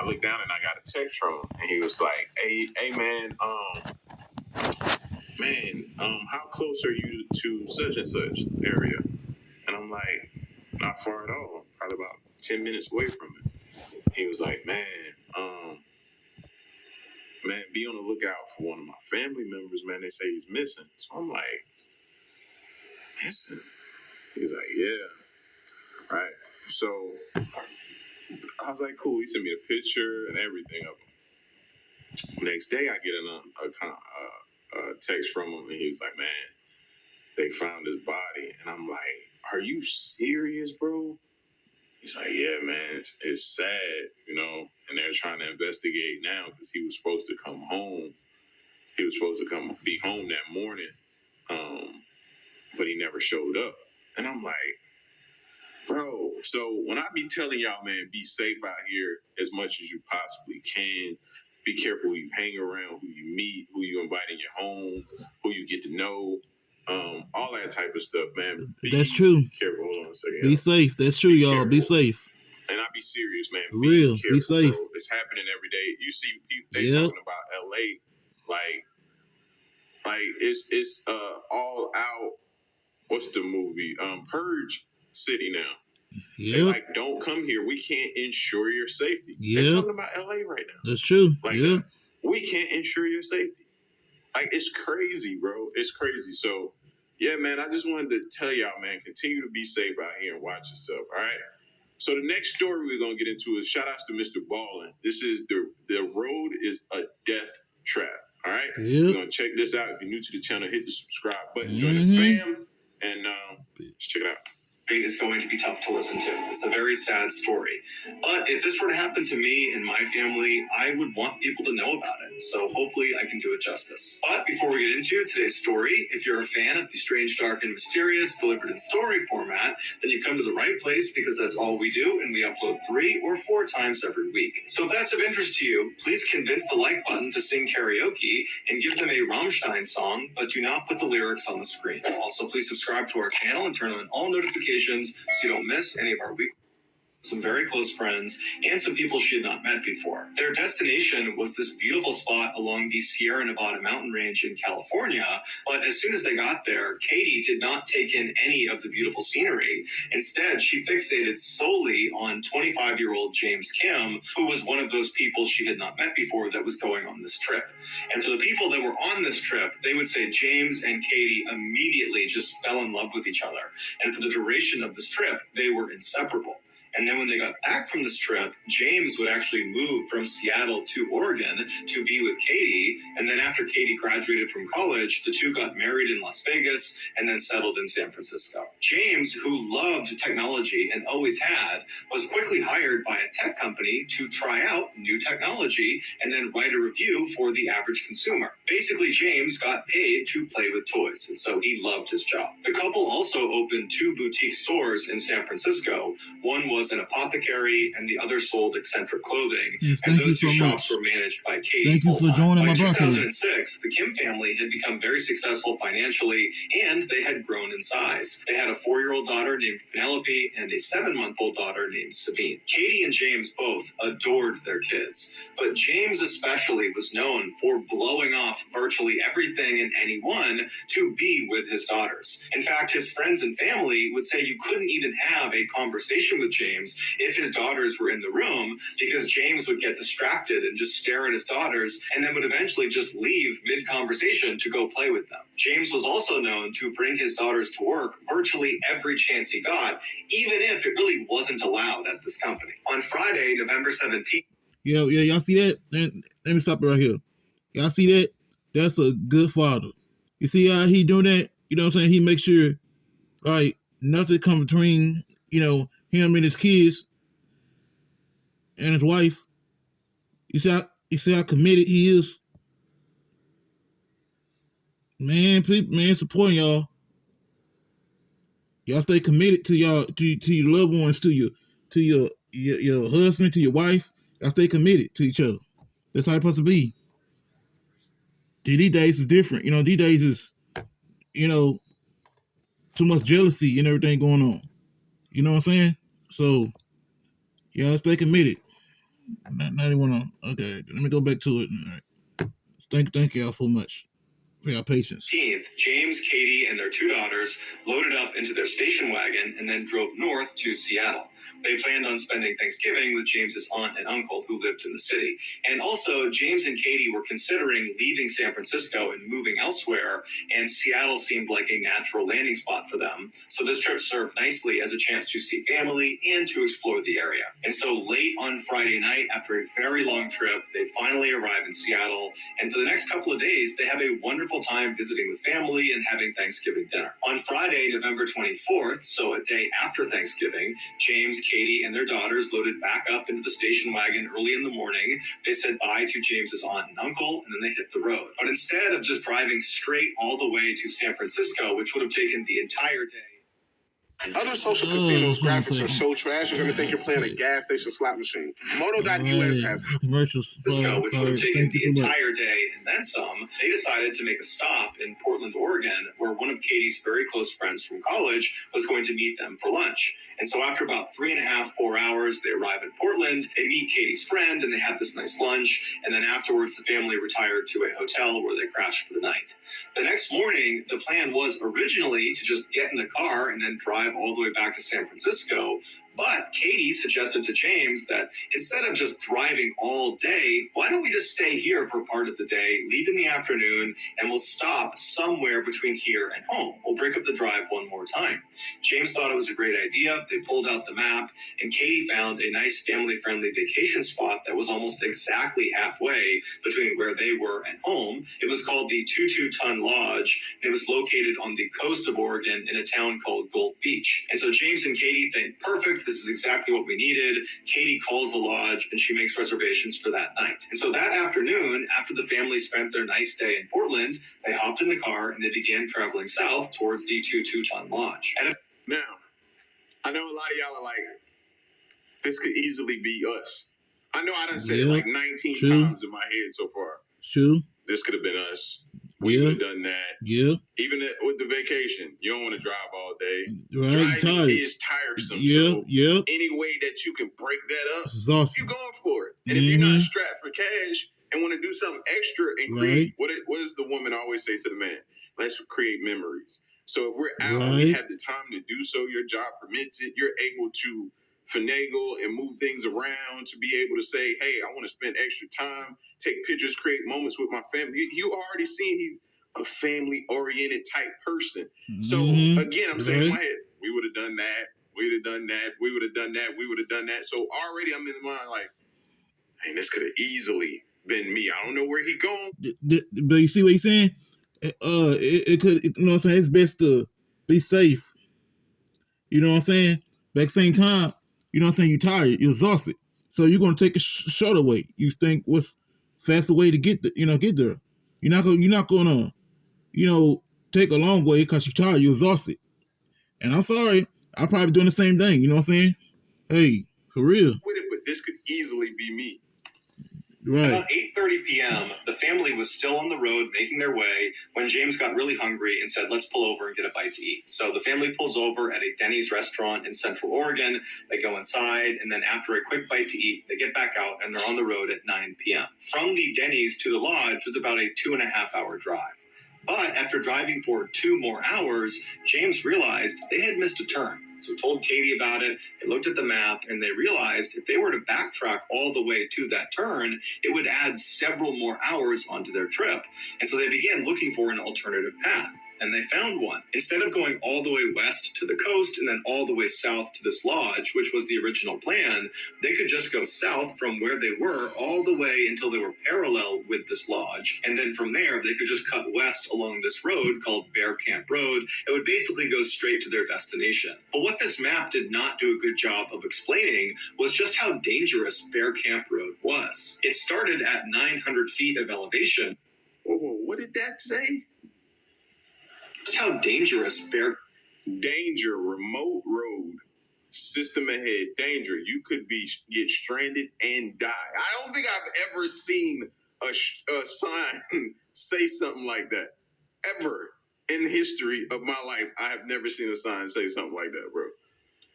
I looked down and I got a text from him, and he was like, "Hey, man, how close are you to such and such area?" And I'm like, "Not far at all. Probably about 10 minutes away from it." He was like, Man, be on the lookout for one of my family members, man. They say he's missing." So I'm like, "Missing?" He's like, "Yeah." Right. So I was like, "Cool." He sent me a picture and everything of him. Next day, I get a text from him, and he was like, "Man, they found his body." And I'm like, "Are you serious, bro?" He's like, "Yeah, man, it's sad, and they're trying to investigate now because he was supposed to come home. He was supposed to be home that morning, but he never showed up." And I'm like, "Bro," so when I be telling y'all, man, be safe out here as much as you possibly can. Be careful who you hang around, who you meet, who you invite in your home, who you get to know, all that type of stuff, man. That's true. Careful. Hold on a second. Be safe. That's true, y'all. Careful. Be safe. And I be serious, man. For real. Careful, be safe. bro. It's happening every day. You see people talking about LA, like it's all out. What's the movie? Purge City now. Yeah. They like, don't come here. We can't ensure your safety. They're talking about LA right now. That's true. We can't ensure your safety. Like, it's crazy, bro. It's crazy. So, yeah, man, I just wanted to tell y'all, man, continue to be safe out here and watch yourself, all right? So the next story we're going to get into is shout outs to Mr. Ballin. This is the road is a death trap, all right? We're going to check this out. If you're new to the channel, hit the subscribe button, join the fam, and let's check it out. Is going to be tough to listen to. It's a very sad story. But if this were to happen to me and my family, I would want people to know about it. So hopefully I can do it justice. But before we get into today's story, if you're a fan of the strange, dark, and mysterious delivered in story format, then you come to the right place because that's all we do, and we upload 3 or 4 times every week. So if that's of interest to you, please convince the like button to sing karaoke and give them a Rammstein song, but do not put the lyrics on the screen. Also, please subscribe to our channel and turn on all notifications so you don't miss any of our weekly. Some very close friends, and some people she had not met before. Their destination was this beautiful spot along the Sierra Nevada mountain range in California, but as soon as they got there, Katie did not take in any of the beautiful scenery. Instead, she fixated solely on 25-year-old James Kim, who was one of those people she had not met before that was going on this trip. And for the people that were on this trip, they would say James and Katie immediately just fell in love with each other. And for the duration of this trip, they were inseparable. And then when they got back from this trip, James would actually move from Seattle to Oregon to be with Katie. And then after Katie graduated from college, the two got married in Las Vegas and then settled in San Francisco. James, who loved technology and always had, was quickly hired by a tech company to try out new technology and then write a review for the average consumer. Basically, James got paid to play with toys, and so he loved his job. The couple also opened 2 boutique stores in San Francisco. One was an apothecary, and the other sold eccentric clothing. And those 2 shops were managed by Katie. Thank you for joining my broadcast. By 2006, the Kim family had become very successful financially, and they had grown in size. They had a 4-year-old daughter named Penelope and a 7-month-old daughter named Sabine. Katie and James both adored their kids, but James especially was known for blowing off virtually everything and anyone to be with his daughters. In fact, his friends and family would say you couldn't even have a conversation with James if his daughters were in the room, because James would get distracted and just stare at his daughters and then would eventually just leave mid-conversation to go play with them. James was also known to bring his daughters to work virtually every chance he got, even if it really wasn't allowed at this company. On Friday, November 17th. Yeah, y'all see that? Let me stop it right here. Y'all see that? That's a good father. You see how he doing that? You know what I'm saying? He makes sure, like, nothing come between, him and his kids and his wife. You see how committed he is? Man, please, supporting y'all. Y'all stay committed to y'all, to your loved ones, to your husband, to your wife. Y'all stay committed to each other. That's how it's supposed to be. These days is different. These days is, too much jealousy and everything going on. You know what I'm saying? So, y'all stay committed. Not even okay. Let me go back to it. All right. Thank y'all so much for your patience. James, Katie, and their two daughters loaded up into their station wagon and then drove north to Seattle. They planned on spending Thanksgiving with James's aunt and uncle who lived in the city. And also, James and Katie were considering leaving San Francisco and moving elsewhere, and Seattle seemed like a natural landing spot for them. So this trip served nicely as a chance to see family and to explore the area. And so late on Friday night, after a very long trip, they finally arrive in Seattle. And for the next couple of days, they have a wonderful time visiting with family and having Thanksgiving dinner. On Friday, November 24th, so a day after Thanksgiving, James, Katie, and their daughters loaded back up into the station wagon early in the morning. They said bye to James's aunt and uncle, and then they hit the road. But instead of just driving straight all the way to San Francisco, which would have taken the entire day, other social casinos graphics are so trash, you're going to think you're playing a gas station slot machine. Moto.us has commercials. which would have taken the entire day and then some. They decided to make a stop in Portland, Oregon, where one of Katie's very close friends from college was going to meet them for lunch. And so after about 3.5, 4 hours, they arrive in Portland, they meet Katie's friend, and they have this nice lunch. And then afterwards, the family retired to a hotel where they crashed for the night. The next morning, the plan was originally to just get in the car and then drive all the way back to San Francisco. But Katie suggested to James that instead of just driving all day, why don't we just stay here for part of the day, leave in the afternoon, and we'll stop somewhere between here and home. We'll break up the drive one more time. James thought it was a great idea. They pulled out the map, and Katie found a nice family-friendly vacation spot that was almost exactly halfway between where they were and home. It was called the 22-Ton Lodge, and it was located on the coast of Oregon in a town called Gold Beach. And so James and Katie think, perfect, this is exactly what we needed. Katie calls the lodge and she makes reservations for that night. And so that afternoon, after the family spent their nice day in Portland, they hopped in the car and they began traveling south towards the 22-Ton Lodge. Now, I know a lot of y'all are like, this could easily be us. I know I done said it like 19 times in my head so far. True. This could have been us. We would have done that. Yeah. Even with the vacation, you don't want to drive all day. Right. Driving is tiresome. So any way that you can break that up, awesome. you're going for it. And if you're not strapped for cash and want to do something extra and create, what does the woman always say to the man? Let's create memories. So if we're out and we have the time to do so, your job permits it, you're able to finagle and move things around to be able to say, hey, I want to spend extra time, take pictures, create moments with my family. You already seen he's a family-oriented type person. So again, I'm saying in my head, we would have done that, we would have done that, we would have done that, we would have done that. So already I'm in mind like, man, this could have easily been me. I don't know where he going. But you see what he's saying? It could, you know what I'm saying? It's best to be safe. You know what I'm saying? But at the same time, you know what I'm saying? You're tired, you're exhausted. So you're going to take a shorter way. You think what's faster way to get there. You're not going to, take a long way because you're tired, you're exhausted. And I'm sorry, I'm probably doing the same thing. You know what I'm saying? Hey, for real. With it, but this could easily be me. Right. About 8:30 p.m., the family was still on the road making their way when James got really hungry and said, let's pull over and get a bite to eat. So the family pulls over at a Denny's restaurant in Central Oregon. They go inside, and then after a quick bite to eat, they get back out, and they're on the road at 9 p.m. From the Denny's to the lodge was about a 2.5-hour drive. But after driving for 2 more hours, James realized they had missed a turn. So he told Katie about it, they looked at the map, and they realized if they were to backtrack all the way to that turn, it would add several more hours onto their trip. And so they began looking for an alternative path. And they found one. Instead of going all the way west to the coast and then all the way south to this lodge, which was the original plan, they could just go south from where they were all the way until they were parallel with this lodge. And then from there, they could just cut west along this road called Bear Camp Road. It would basically go straight to their destination. But what this map did not do a good job of explaining was just how dangerous Bear Camp Road was. It started at 900 feet of elevation. Whoa, what did that say? How dangerous danger, remote road, system ahead, danger. You could get stranded and die. I don't think I've ever seen a sign say something like that. Ever in the history of my life, I have never seen a sign say something like that, bro.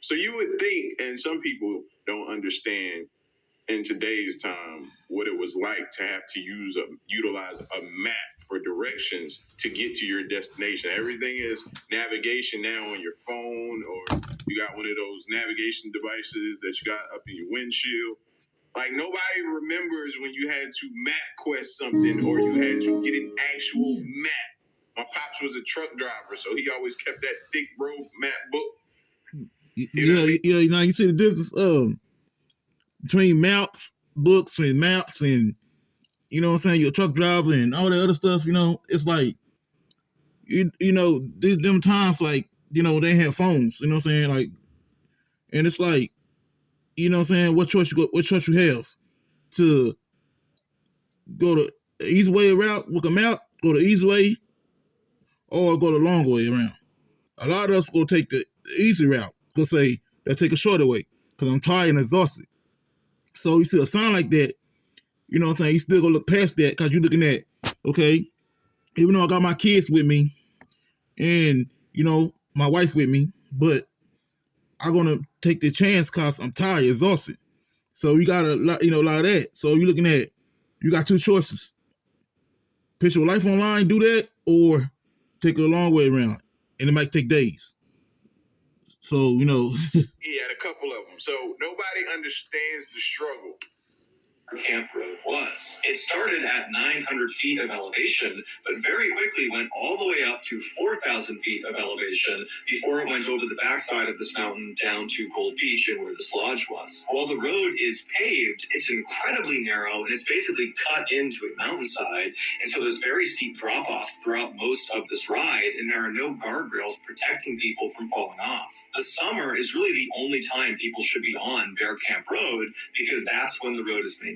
So you would think, and some people don't understand in today's time what it was like to have to utilize a map for directions to get to your destination. Everything is navigation now on your phone, or you got one of those navigation devices that you got up in your windshield. Like, nobody remembers when you had to map quest something or you had to get an actual map. My pops was a truck driver, so he always kept that thick road map book. You see the difference between books and maps, and you know what I'm saying, your truck driver and all that other stuff. It's like them times, like, they have phones. You know what I'm saying, like, and it's like, you know what I'm saying, what choice you have to go the easy way route with a map, go the easy way, or go the long way around. A lot of us go take the easy route. Go say, let's take a shorter way because I'm tired and exhausted. So you see a sign like that, you know what I'm saying, you still gonna look past that because you're looking at, okay, even though I got my kids with me and, my wife with me, but I'm gonna take the chance because I'm tired, exhausted. So you got a lot of that. So you're looking at, you got two choices. Put your life online, do that, or take it a long way around. And it might take days. So, He had a couple of them. So nobody understands the struggle. Camp Road was. It started at 900 feet of elevation, but very quickly went all the way up to 4,000 feet of elevation before it went over the backside of this mountain down to Gold Beach and where this lodge was. While the road is paved, it's incredibly narrow and it's basically cut into a mountainside, and so there's very steep drop-offs throughout most of this ride, and there are no guardrails protecting people from falling off. The summer is really the only time people should be on Bear Camp Road because that's when the road is maintained.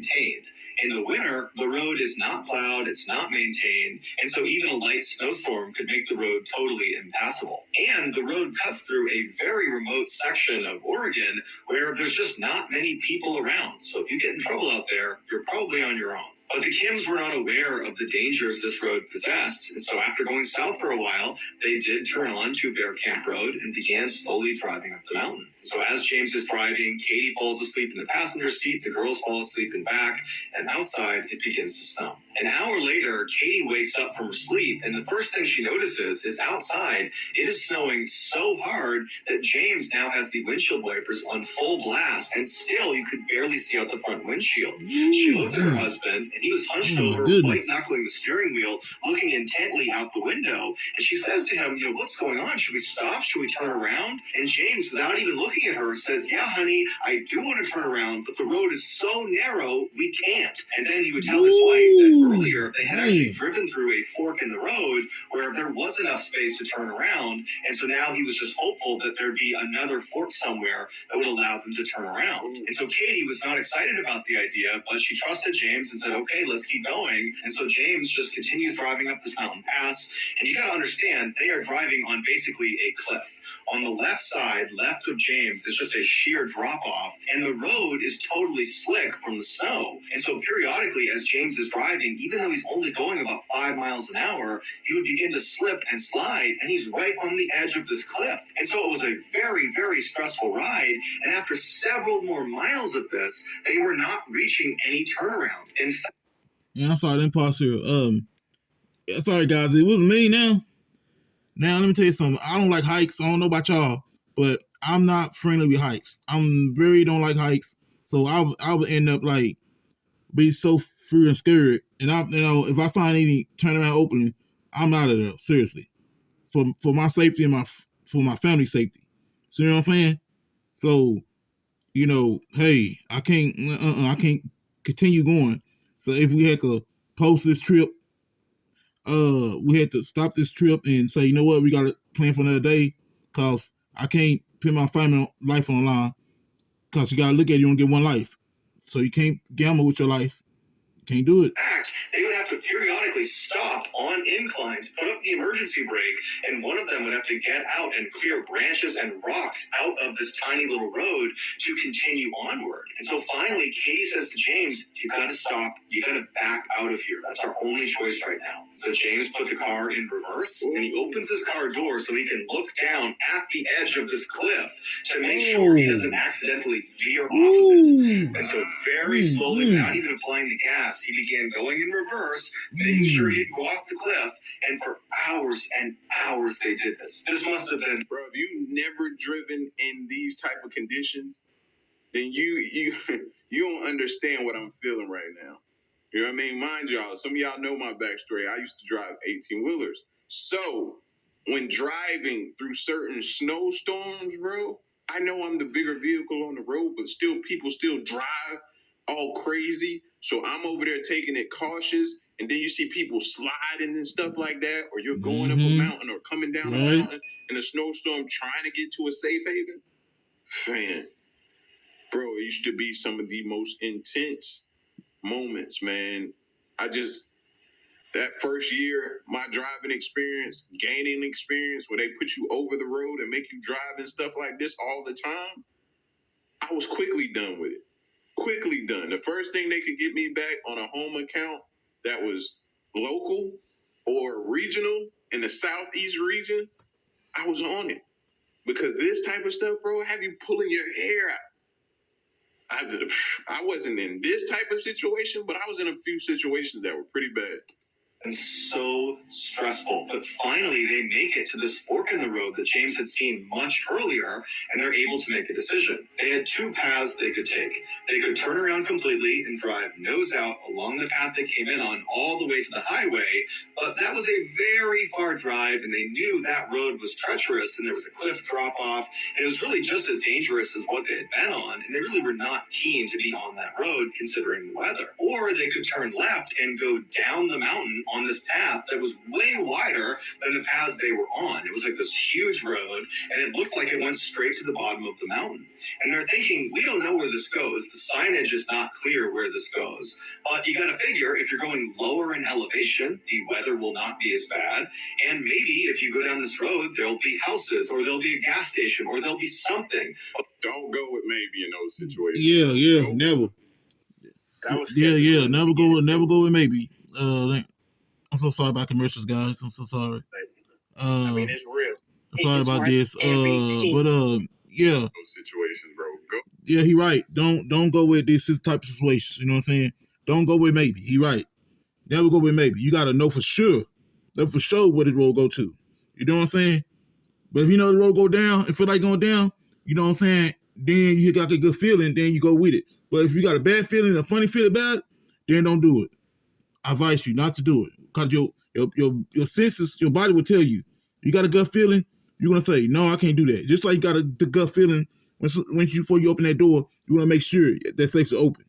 In the winter, the road is not plowed, it's not maintained, and so even a light snowstorm could make the road totally impassable. And the road cuts through a very remote section of Oregon where there's just not many people around. So if you get in trouble out there, you're probably on your own. But the Kims were not aware of the dangers this road possessed, and so after going south for a while, they did turn on to Bear Camp Road and began slowly driving up the mountain. So as James is driving, Katie falls asleep in the passenger seat, the girls fall asleep in back, and outside it begins to snow. An hour later, Katie wakes up from her sleep, and the first thing she notices is outside it is snowing so hard that James now has the windshield wipers on full blast, and still you could barely see out the front windshield. She looked at her husband, and he was hunched over, white-knuckling the steering wheel, looking intently out the window, and she says to him, what's going on? Should we stop? Should we turn around? And James, without even looking at her, says, yeah, honey, I do want to turn around, but the road is so narrow, we can't. And then he would tell his wife that earlier they had actually driven through a fork in the road where there was enough space to turn around, and so now he was just hopeful that there'd be another fork somewhere that would allow them to turn around. And so Katie was not excited about the idea, but she trusted James and said, okay, let's keep going. And so James just continues driving up this mountain pass, and you got to understand, they are driving on basically a cliff. On the left side, left of James, is just a sheer drop-off, and the road is totally slick from the snow. And so periodically, as James is driving, even though he's only going about 5 miles an hour, he would begin to slip and slide, and he's right on the edge of this cliff. And so it was a very, very stressful ride, and after several more miles of this, they were not reaching any turnaround. In fact, I'm sorry, I didn't pause here. Sorry guys, it was me now. Now let me tell you something. I don't like hikes. I don't know about y'all, but I'm not friendly with hikes. I'm very don't like hikes. So I would end up like be so freaking scared. And if I find any turnaround opening, I'm out of there. Seriously, for my safety and for my family safety. So you know what I'm saying? So hey, I can't continue going. So if we had to post this trip, we had to stop this trip and say, you know what, we got to plan for another day because I can't put my family life on the line because you got to look at it, you don't get one life. So you can't gamble with your life. You can't do it. They would have to periodically stop on inclines, put up the emergency brake, and one of them would have to get out and clear branches and rocks out of this tiny little road to continue onward. And so finally, Katie says to James, you gotta stop. You gotta back out of here. That's our only choice right now. So James put the car in reverse, and he opens his car door so he can look down at the edge of this cliff to make sure he doesn't accidentally veer off of it. And so very slowly, without even applying the gas, he began going in reverse, making sure he'd go off the cliff. And for hours and hours they did this. This must have been... Bro, if you've never driven in these type of conditions, then you don't understand what I'm feeling right now. You know what I mean? Mind y'all, some of y'all know my backstory. I used to drive 18-wheelers. So when driving through certain snowstorms, bro, I know I'm the bigger vehicle on the road, but still people still drive all crazy. So I'm over there taking it cautious. And then you see people sliding and stuff like that, or you're going up a mountain or coming down a mountain in a snowstorm trying to get to a safe haven. Man, bro, it used to be some of the most intense moments, man. That first year, my driving experience, gaining experience, where they put you over the road and make you drive and stuff like this all the time, I was quickly done with it. Quickly done. The first thing they could get me back on a home account that was local or regional in the Southeast region, I was on it. Because this type of stuff, bro, have you pulling your hair out. I wasn't in this type of situation, but I was in a few situations that were pretty bad. And so stressful. But finally, they make it to this fork in the road that James had seen much earlier, and they're able to make a decision. They had two paths they could take. They could turn around completely and drive nose out along the path they came in on all the way to the highway, but that was a very far drive, and they knew that road was treacherous, and there was a cliff drop-off, and it was really just as dangerous as what they had been on, and they really were not keen to be on that road considering the weather. Or they could turn left and go down the mountain on this path that was way wider than the paths they were on. It was like this huge road, and it looked like it went straight to the bottom of the mountain. And they're thinking, we don't know where this goes. The signage is not clear where this goes. But you got to figure, if you're going lower in elevation, the weather will not be as bad. And maybe if you go down this road, there'll be houses, or there'll be a gas station, or there'll be something. Don't go with maybe in those situations. Yeah, never. That was never go with maybe. I'm so sorry about commercials, guys. I'm so sorry. I mean, it's real. I'm sorry about this. Yeah. Those situations, bro. Go. Yeah, he right. Don't go with this type of situations. You know what I'm saying? Don't go with maybe. He right. Never go with maybe. You gotta know for sure. Know for sure where the road go to. You know what I'm saying? But if you know the road go down and feel like going down, you know what I'm saying? Then you got a good feeling, then you go with it. But if you got a bad feeling, a funny feeling about it, then don't do it. I advise you not to do it. Because your senses, your body will tell you. You got a gut feeling, you're gonna say, no, I can't do that. Just like you got the gut feeling before you open that door, you want to make sure that safe's open.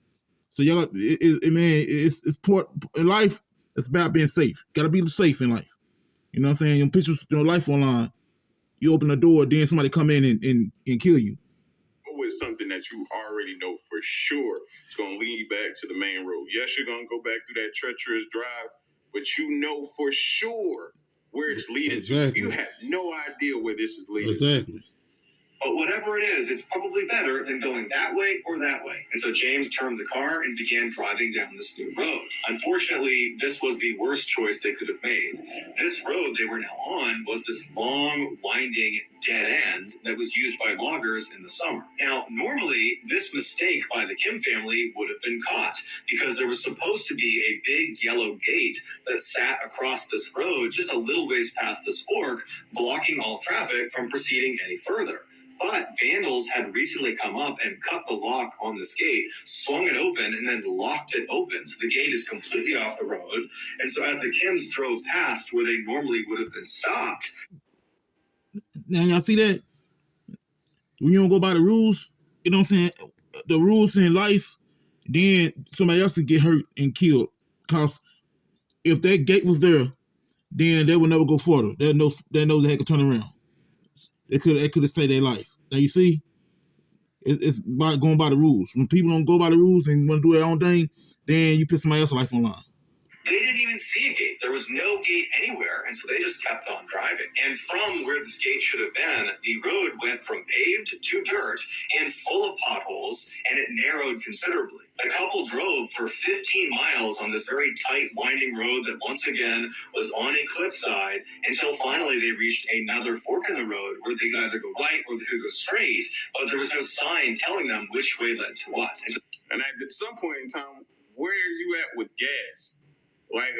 So y'all, it's part in life. It's about being safe. Got to be safe in life. You know what I'm saying? You put your life online. You open the door, then somebody come in and kill you. With something that you already know for sure it's gonna lead you back to the main road. Yes, you're gonna go back through that treacherous drive, but you know for sure where it's leading to. You have no idea where this is leading to. But whatever it is, it's probably better than going that way or that way. And so James turned the car and began driving down this new road. Unfortunately, this was the worst choice they could have made. This road they were now on was this long, winding dead end that was used by loggers in the summer. Now, normally, this mistake by the Kim family would have been caught because there was supposed to be a big yellow gate that sat across this road just a little ways past this fork, blocking all traffic from proceeding any further. But vandals had recently come up and cut the lock on this gate, swung it open, and then locked it open. So the gate is completely off the road. And so as the Kims drove past where they normally would have been stopped. Now, y'all see that? When you don't go by the rules, you know what I'm saying? The rules in life, then somebody else would get hurt and killed. Because if that gate was there, then they would never go further. They know they had to turn around. It could have stayed their life. Now you see, it's by going by the rules. When people don't go by the rules and want to do their own thing, then you put somebody else's life on line. They didn't even see a gate. There was no gate anywhere, and so they just kept on driving. And from where this gate should have been, the road went from paved to dirt and full of potholes, and it narrowed considerably. The couple drove for 15 miles on this very tight, winding road that once again was on a cliffside until finally they reached another fork in the road where they could either go right or they could go straight, but there was no sign telling them which way led to what. And at some point in time, where are you at with gas? Like,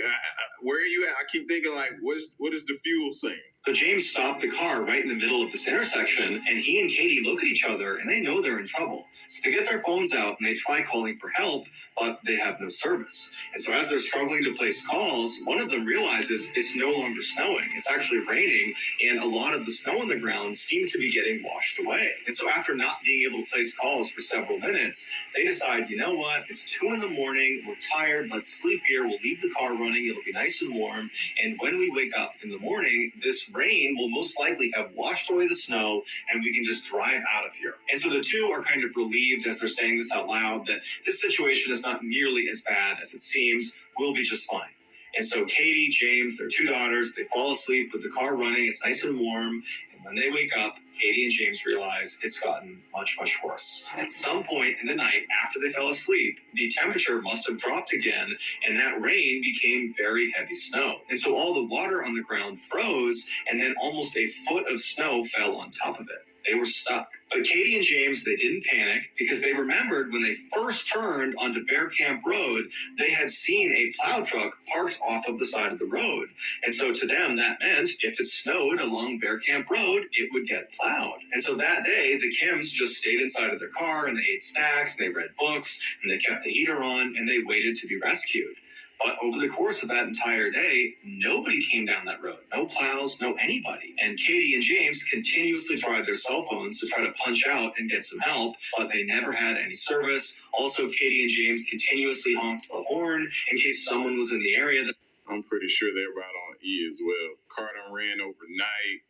where are you at? I keep thinking, like, what is the fuel saying? So James stopped the car right in the middle of this intersection, and he and Katie look at each other, and they know they're in trouble. So they get their phones out, and they try calling for help, but they have no service. And so as they're struggling to place calls, one of them realizes it's no longer snowing. It's actually raining, and a lot of the snow on the ground seems to be getting washed away. And so after not being able to place calls for several minutes, they decide, you know what, it's 2 a.m, we're tired, let's sleep here, we'll leave the car running, it'll be nice and warm, and when we wake up in the morning, this rain will most likely have washed away the snow and we can just drive out of here. And so the two are kind of relieved as they're saying this out loud that this situation is not nearly as bad as it seems. We'll be just fine. And so Katie, James, their 2 daughters, they fall asleep with the car running. It's nice and warm. And when they wake up, Katie and James realize it's gotten much, much worse. At some point in the night after they fell asleep, the temperature must have dropped again, and that rain became very heavy snow. And so all the water on the ground froze, and then almost a foot of snow fell on top of it. They were stuck. But Katie and James, they didn't panic because they remembered when they first turned onto Bear Camp Road, they had seen a plow truck parked off of the side of the road. And so to them, that meant if it snowed along Bear Camp Road, it would get plowed. And so that day, the Kims just stayed inside of their car and they ate snacks, and they read books, and they kept the heater on, and they waited to be rescued. But over the course of that entire day, nobody came down that road. No plows, no anybody. And Katie and James continuously tried their cell phones to try to punch out and get some help, but they never had any service. Also, Katie and James continuously honked the horn in case someone was in the area. I'm pretty sure they were out on E as well. Car done ran overnight.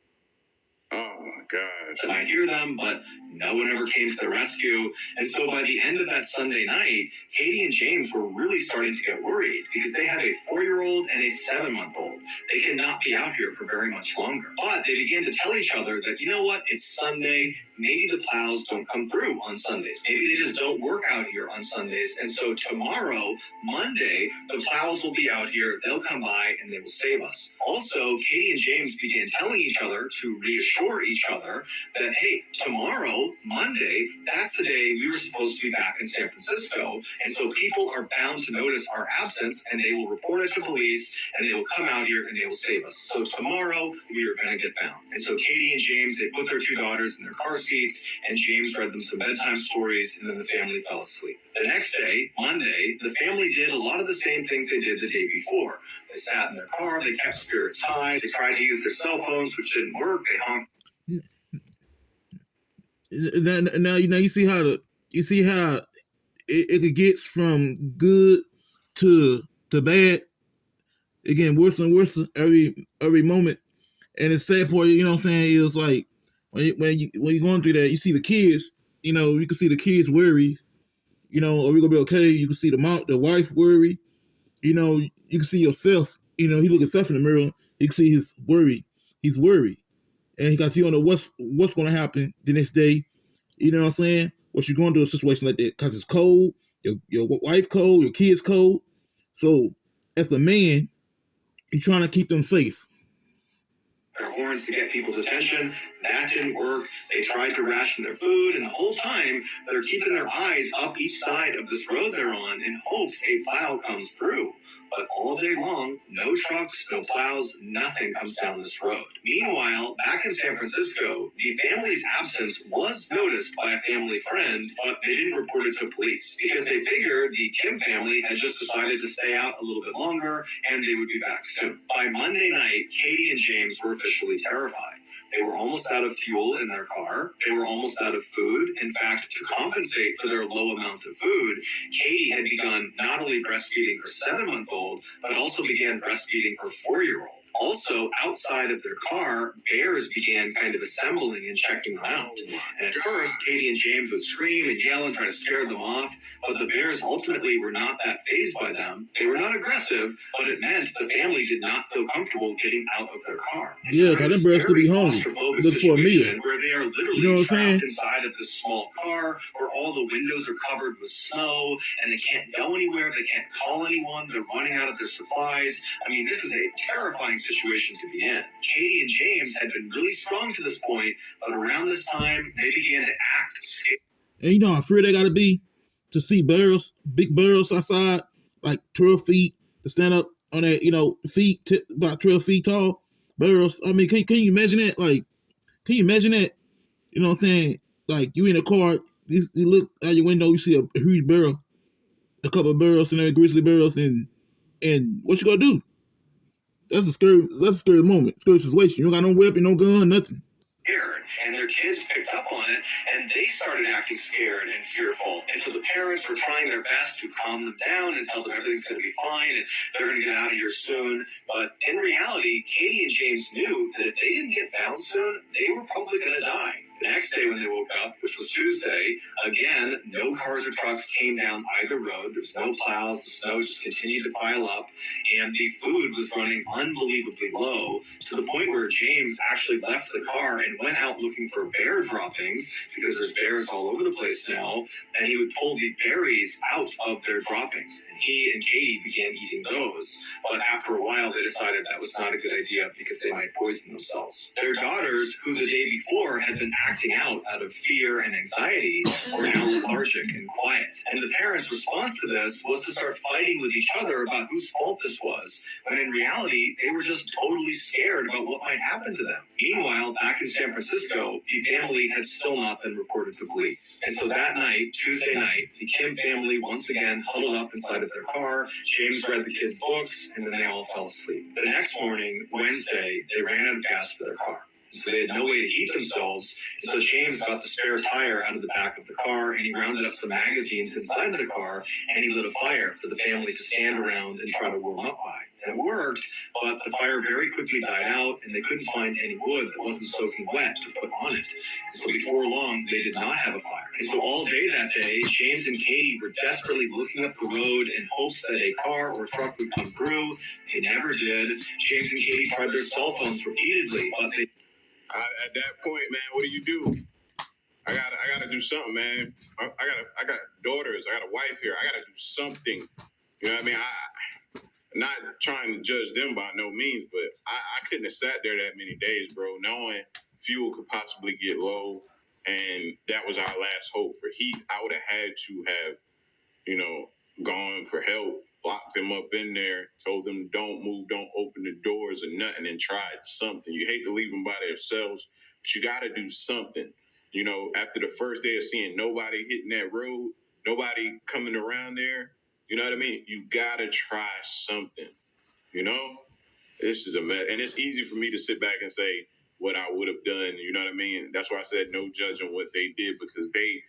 Oh my gosh. I hear them, but no one ever came to the rescue. And so by the end of that Sunday night, Katie and James were really starting to get worried because they have a 4-year-old and a 7-month-old. They cannot be out here for very much longer. But they began to tell each other that, you know what, it's Sunday. Maybe the plows don't come through on Sundays. Maybe they just don't work out here on Sundays. And so tomorrow, Monday, the plows will be out here. They'll come by and they will save us. Also, Katie and James began telling each other to reassure each other that, hey, tomorrow, Monday, that's the day we were supposed to be back in San Francisco. And so people are bound to notice our absence and they will report it to police and they will come out here and they will save us. So tomorrow we are going to get found. And so Katie and James, they put their 2 daughters in their car seats and James read them some bedtime stories and then the family fell asleep. The next day, Monday, the family did a lot of the same things they did the day before. They sat in their car, they kept spirits high, they tried to use their cell phones, which didn't work, they honked. Now you see how it gets from good to bad. Again, worse and worse every moment. And the sad part, you know what I'm saying, is like when you're going through that, you see the kids. You know, you can see the kids worry. You know, are we gonna be okay? You can see the wife worry. You know, you can see yourself. You know, he look himself in the mirror. You can see his worry. He's worried. And because you don't know what's going to happen the next day. You know what I'm saying? What you're going through a situation like that because it's cold, your wife cold, your kids cold. So as a man, you're trying to keep them safe. Their horns to get people's attention. That didn't work. They tried to ration their food, and the whole time they're keeping their eyes up each side of this road they're on in hopes a plow comes through. But all day long, no trucks, no plows, nothing comes down this road. Meanwhile, back in San Francisco, the family's absence was noticed by a family friend, but they didn't report it to police because they figured the Kim family had just decided to stay out a little bit longer and they would be back soon. By Monday night, Katie and James were officially terrified. They were almost out of fuel in their car. They were almost out of food. In fact, to compensate for their low amount of food, Katie had begun not only breastfeeding her 7-month-old, but also began breastfeeding her 4-year-old. Also, outside of their car, bears began kind of assembling and checking them out. And at first, Katie and James would scream and yell and try to scare them off, but the bears ultimately were not that fazed by them. They were not aggressive, but it meant the family did not feel comfortable getting out of their car. Yeah, because them bears could be hungry, looking for a meal. Where they are literally You know what I'm saying? trapped inside of this small car, where all the windows are covered with snow, and they can't go anywhere. They can't call anyone. They're running out of their supplies. I mean, this is a terrifying situation to be in. Katie and James had been really strong to this point, but around this time, they began to act scared. And you know how fear they got to be to see barrels, big barrels outside, like 12 feet, to stand up on that, feet, about 12 feet tall barrels. I mean, can you imagine that? Like, can you imagine that? You know what I'm saying? Like, you in a car, you look out your window, you see a huge barrel, a couple of barrels, and then grizzly barrels, and what you gonna do? That's a scary moment, scary situation. You don't got no weapon, no gun, nothing. And their kids picked up on it, and they started acting scared and fearful. And so the parents were trying their best to calm them down and tell them everything's going to be fine and they're going to get out of here soon. But in reality, Katie and James knew that if they didn't get found soon, they were probably going to die. The next day when they woke up, which was Tuesday, again, no cars or trucks came down either road. There's no plows. The snow just continued to pile up. And the food was running unbelievably low to the point where James actually left the car and went out looking for bear droppings because there's bears all over the place now. And he would pull the berries out of their droppings. And he and Katie began eating those. But after a while, they decided that was not a good idea because they might poison themselves. Their daughters, who the day before had been acting out of fear and anxiety, were now lethargic and quiet. And the parents' response to this was to start fighting with each other about whose fault this was, when in reality, they were just totally scared about what might happen to them. Meanwhile, back in San Francisco, the family has still not been reported to police. And so that night, Tuesday night, the Kim family once again huddled up inside of their car. James read the kids' books, and then they all fell asleep. The next morning, Wednesday, they ran out of gas for their car. So they had no way to heat themselves. And so James got the spare tire out of the back of the car, and he rounded up some magazines inside of the car, and he lit a fire for the family to stand around and try to warm up by. And it worked, but the fire very quickly died out, and they couldn't find any wood that wasn't soaking wet to put on it. So before long, they did not have a fire. And so all day that day, James and Katie were desperately looking up the road in hopes that a car or truck would come through. They never did. James and Katie tried their cell phones repeatedly, but they... At that point, man, what do? I gotta do something, man. I got daughters. I got a wife here. I gotta do something. You know what I mean? I'm not trying to judge them by no means, but I couldn't have sat there that many days, bro, knowing fuel could possibly get low, and that was our last hope for heat. I would have had to have, gone for help, locked them up in there, told them don't move, don't open the doors or nothing, and tried something. You hate to leave them by themselves, but you got to do something. After the first day of seeing nobody hitting that road, nobody coming around there, you know what I mean? You got to try something, This is a mess. And it's easy for me to sit back and say what I would have done, you know what I mean? That's why I said no judging what they did, because they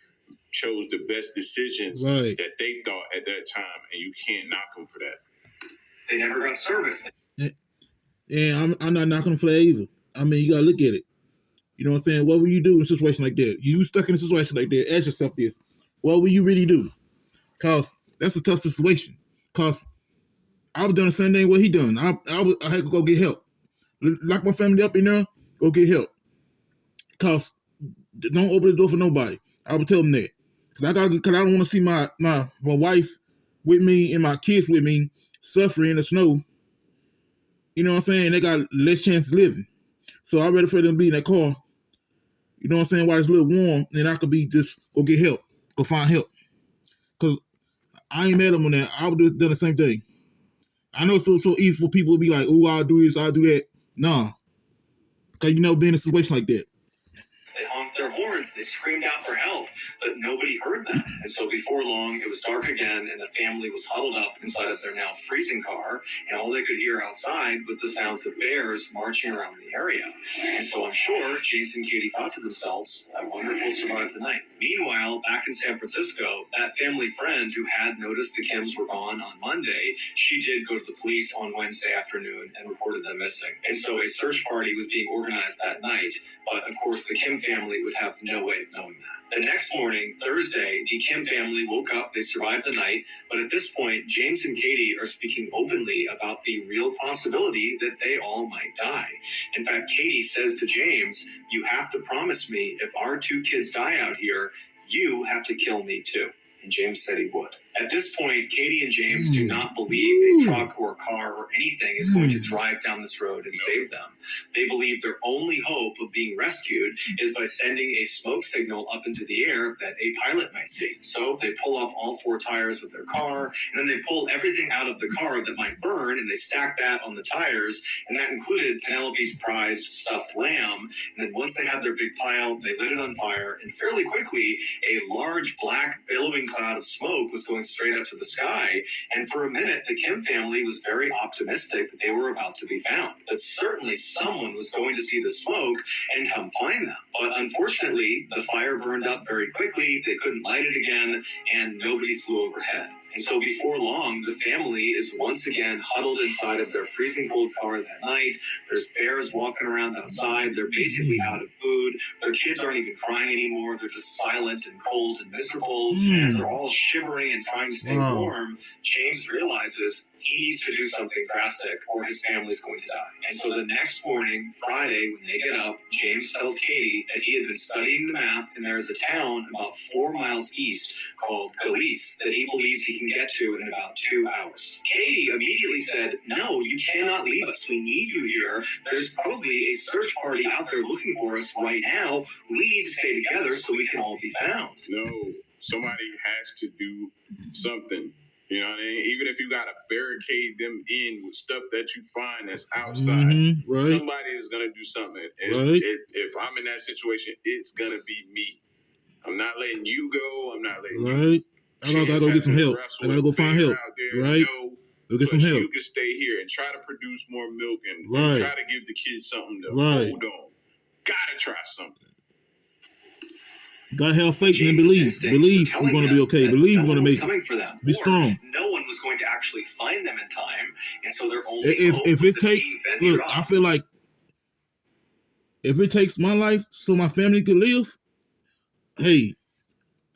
chose the best decisions that they thought at that time, and you can't knock them for that. They never got service. And I'm not knocking them for that either. I mean, you gotta look at it. You know what I'm saying? What will you do in a situation like that? You stuck in a situation like that, ask yourself this. What will you really do? Because that's a tough situation. Because I was doing the same thing what he done. I had to go get help. Lock my family up in there, go get help. Because don't open the door for nobody. I would tell them that. Because I don't want to see my wife with me and my kids with me suffering in the snow. You know what I'm saying? They got less chance of living. So I'd rather for them to be in that car, you know what I'm saying, while it's a little warm, and I could be just go get help, go find help. Because I ain't mad at them on that. I would have done the same thing. I know it's so easy for people to be like, oh, I'll do this, I'll do that. Nah. Because you never been in a situation like that. They honked their horns, they screamed out for help, but nobody heard them. And so before long, it was dark again, and the family was huddled up inside of their now freezing car, and all they could hear outside was the sounds of bears marching around the area. And so I'm sure James and Katie thought to themselves, I wonder if we'll survive the night. Meanwhile, back in San Francisco, that family friend who had noticed the Kims were gone on Monday, she did go to the police on Wednesday afternoon and reported them missing. And so a search party was being organized that night, but of course the Kim family would have no way of knowing that. The next morning, Thursday, the Kim family woke up, they survived the night, but at this point, James and Katie are speaking openly about the real possibility that they all might die. In fact, Katie says to James, "You have to promise me if our 2 kids die out here, you have to kill me too." And James said he would. At this point, Katie and James do not believe a truck or a car or anything is going to drive down this road and save them. They believe their only hope of being rescued is by sending a smoke signal up into the air that a pilot might see. So they pull off all 4 tires of their car, and then they pull everything out of the car that might burn, and they stack that on the tires, and that included Penelope's prized stuffed lamb. And then once they had their big pile, they lit it on fire, and fairly quickly, a large black billowing cloud of smoke was going straight up to the sky, and for a minute the Kim family was very optimistic that they were about to be found, that certainly someone was going to see the smoke and come find them. But unfortunately, the fire burned up very quickly, they couldn't light it again, and nobody flew overhead. And so before long, the family is once again huddled inside of their freezing cold car that night. There's bears walking around outside. They're basically out of food. Their kids aren't even crying anymore. They're just silent and cold and miserable. And as they're all shivering and trying to stay warm, James realizes he needs to do something drastic or his family's going to die. And so the next morning, Friday, when they get up, James tells Katie that he had been studying the map and there's a town about 4 miles east called Galise that he believes he can get to in about 2 hours. Katie immediately said, "No, you cannot leave us. We need you here. There's probably a search party out there looking for us right now. We need to stay together so we can all be found." No, somebody has to do something. You know what I mean? Even if you got to barricade them in with stuff that you find that's outside, right. Somebody is going to do something. If I'm in that situation, it's going to be me. I'm not letting you go. I'm not letting you. I gotta go get some help. I gotta go find help. Right? Go get some help. You can stay here and try to produce more milk and try to give the kids something to hold on. Gotta try something. You gotta have faith and believe. Believe we're gonna be okay. Believe we're gonna make it. For them. Be strong. No one was going to actually find them in time, and so their only if it takes, look, I feel like if it takes my life so my family could live, hey,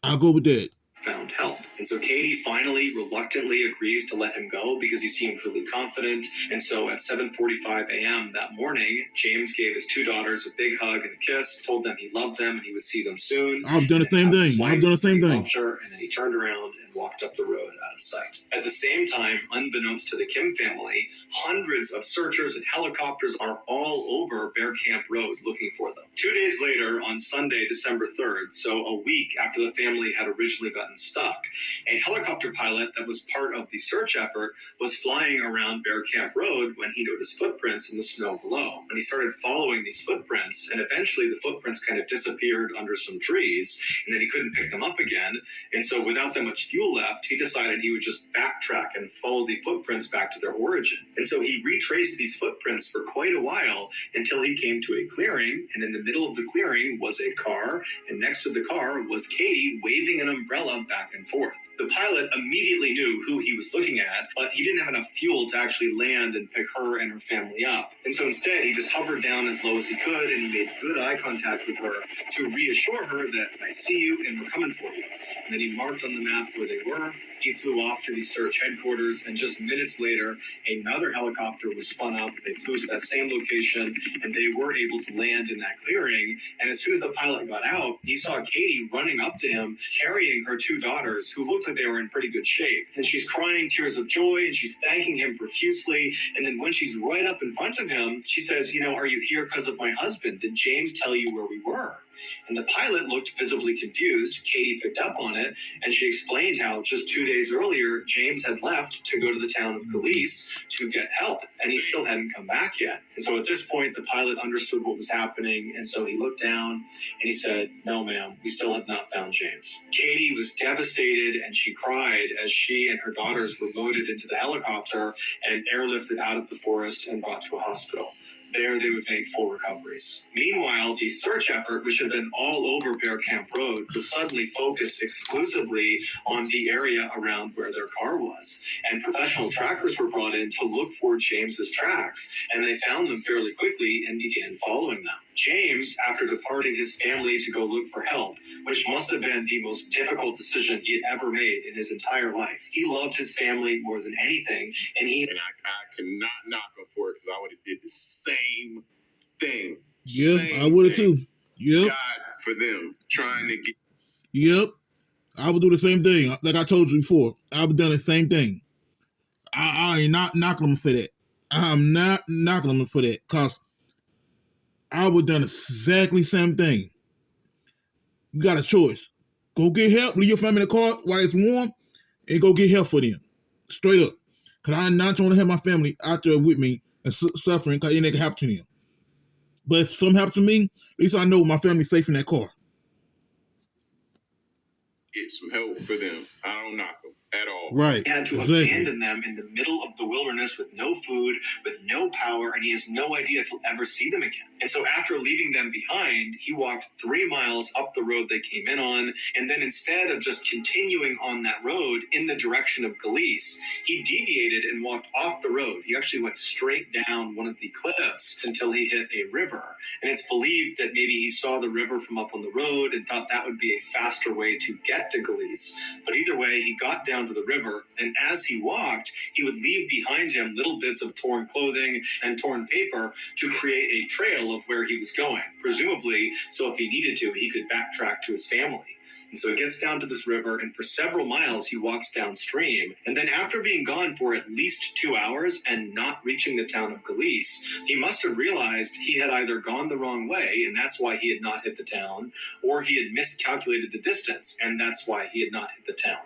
I'll go with that. Found help. And so Katie finally reluctantly agrees to let him go because he seemed really confident. And so at 7:45 a.m. that morning, James gave his 2 daughters a big hug and a kiss, told them he loved them and he would see them soon. I've done the same thing. And then he turned around and walked up the road out of sight. At the same time, unbeknownst to the Kim family, hundreds of searchers and helicopters are all over Bear Camp Road looking for them. 2 days later, on Sunday, December 3rd, so a week after the family had originally gotten stuck, a helicopter pilot that was part of the search effort was flying around Bear Camp Road when he noticed footprints in the snow below. And he started following these footprints, and eventually the footprints kind of disappeared under some trees, and then he couldn't pick them up again. And so without that much fuel left, he decided he would just backtrack and follow the footprints back to their origin. And so he retraced these footprints for quite a while until he came to a clearing, and in the middle of the clearing was a car, and next to the car was Katie waving an umbrella back and forth. The pilot immediately knew who he was looking at, but he didn't have enough fuel to actually land and pick her and her family up. And so instead, he just hovered down as low as he could, and he made good eye contact with her to reassure her that, "I see you and we're coming for you." And then he marked on the map where they were. He flew off to the search headquarters, and just minutes later, another helicopter was spun up. They flew to that same location, and they were able to land in that clearing. And as soon as the pilot got out, he saw Katie running up to him, carrying her 2 daughters, who looked like they were in pretty good shape. And she's crying tears of joy, and she's thanking him profusely. And then when she's right up in front of him, she says, "Are you here because of my husband? Did James tell you where we were?" And the pilot looked visibly confused. Katie picked up on it, and she explained how just 2 days earlier, James had left to go to the town of Galise to get help, and he still hadn't come back yet. And so at this point, the pilot understood what was happening, and so he looked down, and he said, "No, ma'am, we still have not found James." Katie was devastated, and she cried as she and her daughters were loaded into the helicopter and airlifted out of the forest and brought to a hospital. there they would make full recoveries. Meanwhile, the search effort, which had been all over Bear Camp Road, was suddenly focused exclusively on the area around where their car was. And professional trackers were brought in to look for James's tracks, and they found them fairly quickly and began following them. James, after departing his family to go look for help, which must have been the most difficult decision he had ever made in his entire life. He loved his family more than anything, and I cannot knock him for it because I would have did the same thing. Yep, I would have too. Yep. God for them trying to get. Yep. I would do the same thing. Like I told you before, I would have done the same thing. I ain't not knocking them for that. I'm not knocking them for that because I would have done exactly the same thing. You got a choice. Go get help, leave your family in the car while it's warm, and go get help for them. Straight up. Because I'm not trying to have my family out there with me and suffering because anything can happen to them. But if something happens to me, at least I know my family's safe in that car. Get some help for them. I don't knock them at all. Right. He had to abandon them in the middle of the wilderness with no food, with no power, and he has no idea if he'll ever see them again. And so after leaving them behind, he walked 3 miles up the road they came in on, and then instead of just continuing on that road in the direction of Galice, he deviated and walked off the road. He actually went straight down one of the cliffs until he hit a river. And it's believed that maybe he saw the river from up on the road and thought that would be a faster way to get to Galice. But either way, he got down to the river, and as he walked, he would leave behind him little bits of torn clothing and torn paper to create a trail of where he was going, presumably so if he needed to, he could backtrack to his family. And so he gets down to this river, and for several miles he walks downstream. And then after being gone for at least 2 hours and not reaching the town of Galice, he must have realized he had either gone the wrong way, and that's why he had not hit the town, or he had miscalculated the distance, and that's why he had not hit the town.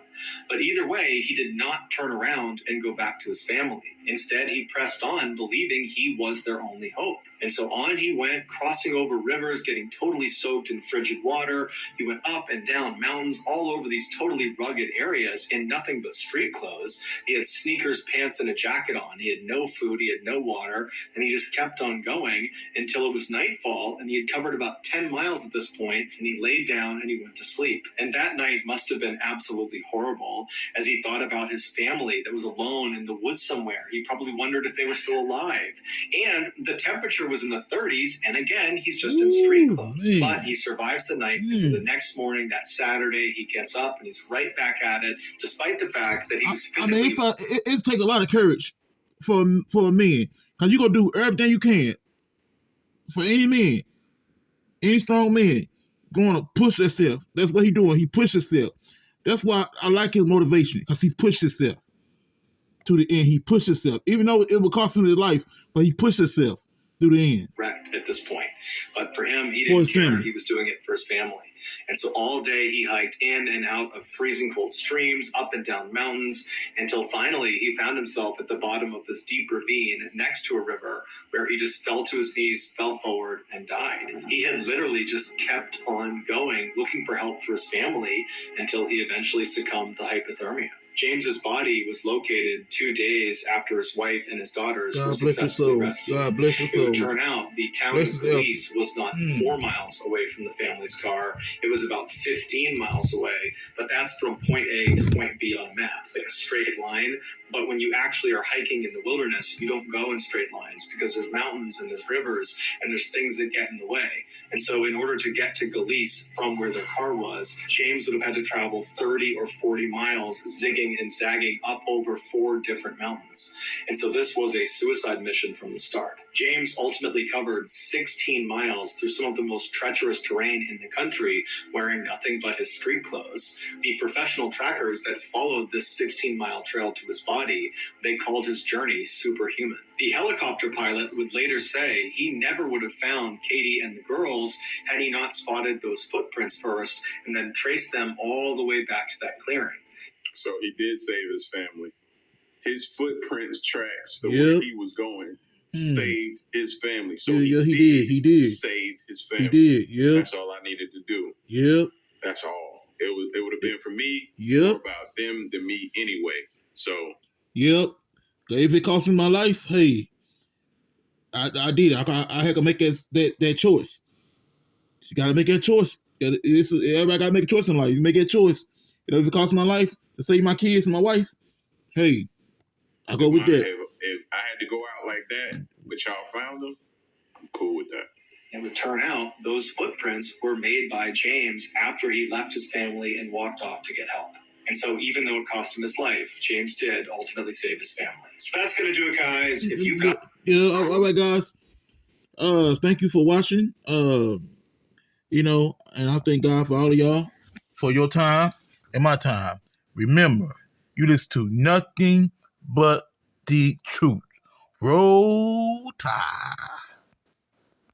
But either way, he did not turn around and go back to his family. Instead, he pressed on, believing he was their only hope. And so on he went, crossing over rivers, getting totally soaked in frigid water. He went up and down mountains all over these totally rugged areas in nothing but street clothes. He had sneakers, pants, and a jacket on. He had no food, he had no water, and he just kept on going until it was nightfall, and he had covered about 10 miles at this point, and he laid down and he went to sleep. And that night must have been absolutely horrible as he thought about his family that was alone in the woods somewhere. He probably wondered if they were still alive. And the temperature was in the 30s, and again, he's just in street clothes. Man. But he survives the night, and so the next morning, that Saturday, he gets up and he's right back at it, despite the fact that he was physically... it takes a lot of courage for a man, because you're going to do everything you can for any man, any strong man, going to push himself. That's what he's doing. He pushes himself. That's why I like his motivation, because he pushed himself to the end. He pushed himself, even though it would cost him his life, but he pushed himself through the end. Wrecked at this point. But for him, he didn't care. He was doing it for his family. And so all day he hiked in and out of freezing cold streams, up and down mountains, until finally he found himself at the bottom of this deep ravine next to a river where he just fell to his knees, fell forward, and died. He had literally just kept on going, looking for help for his family, until he eventually succumbed to hypothermia. James's body was located 2 days after his wife and his daughters were successfully rescued. God bless his soul. It would turn out the town of Galice was not 4 miles away from the family's car. It was about 15 miles away, but that's from point A to point B on a map, like a straight line. But when you actually are hiking in the wilderness, you don't go in straight lines because there's mountains and there's rivers and there's things that get in the way. And so in order to get to Galice from where their car was, James would have had to travel 30 or 40 miles, zigging and zagging up over 4 different mountains. And so this was a suicide mission from the start. James ultimately covered 16 miles through some of the most treacherous terrain in the country, wearing nothing but his street clothes. The professional trackers that followed this 16-mile trail to his body, they called his journey superhuman. The helicopter pilot would later say he never would have found Katie and the girls had he not spotted those footprints first and then traced them all the way back to that clearing. So he did save his family. His footprints tracks the way he was going saved his family. So he did save his family. He did, yeah. That's all I needed to do. Yep. That's all. It would have been for me more about them than me anyway. So yep. If it cost me my life, hey, I did. I had to make that choice. You got to make that choice. Everybody got to make a choice in life. You make that choice. If it costs my life to save my kids and my wife, hey, I go with that. If I had to go out like that, but y'all found them, I'm cool with that. It would turn out those footprints were made by James after he left his family and walked off to get help. And so even though it cost him his life, James did ultimately save his family. So that's going to do it, guys. If you got... all right, guys. Thank you for watching. And I thank God for all of y'all for your time and my time. Remember, you listen to nothing but the truth. Roll Tide.